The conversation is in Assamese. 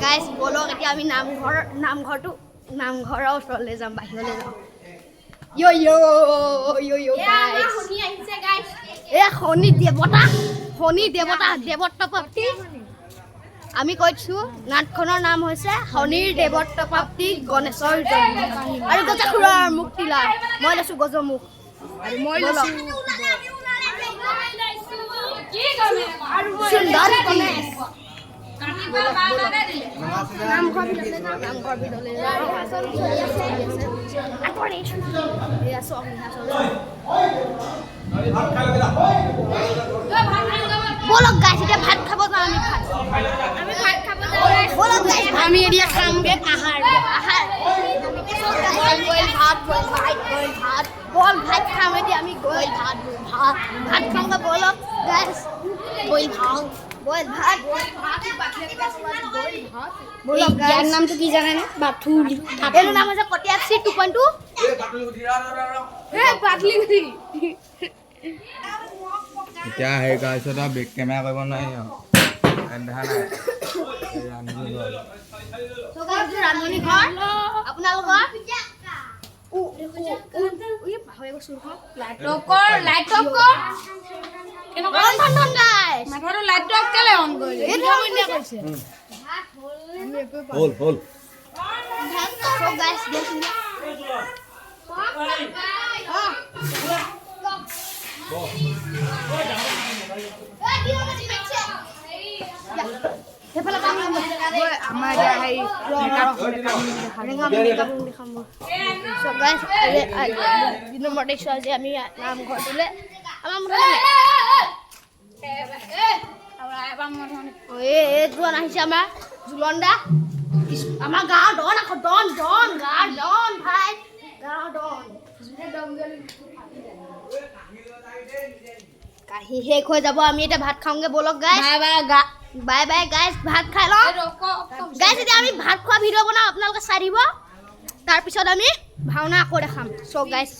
গাইজ বলক এতিয়া আমি নামঘৰৰ ওচৰলৈ যাম বাহিৰলৈ যাম শনি দেৱতা দেৱত্বপ্ৰাপ্তি আমি কৈছো নাটখনৰ নাম হৈছে শনিৰ দেৱত্বপ্ৰাপ্তি গণেশৰ জন্ম আৰু গজাখুৰৰ মুক্তি লাভ মই লৈছো গজমুখ আৰু মই লৈছো সুন্দৰ গণেশ নামঘৰ ভিতৰলৈ বলক গাইছ এতিয়া ভাত খাব যাওঁ আমি এতিয়া খামগে আহাৰ বল ভাত খাম এতিয়া আমি গৈ ভাত খামগে বলক গাইছ বইল ভাত বলক গাইছ নামটো কি জানে না বাথু এর নাম আছে কটিয়াক্সি 2.2 পাতলি গুটি এতিয়া হেৰি গাইছত বেক কেমেৰা কৰিব নোৱাৰি দেখা নাই ৰান্ধনি ঘৰ আপোনালোকৰ আমি নামঘৰটোলৈ এইজন আহিছে আমাৰ জুলন দা আমাৰ গাঁৱৰ ডন আকৌ ডন গাঁৱৰ ডন ভাই গাঁৱৰ ডন কাহি শেষ হৈ যাব আমি এতিয়া ভাত খাওঁগে বলক গাইছ বাই বাই গাইছ ভাত খাই লওঁ গাইছ এতিয়া আমি ভাত খোৱা ভিডিঅ' বনাওঁ আপোনালোকে চাই দিব তাৰপিছত আমি ভাওনা আকৌ দেখাম চ' গাইছ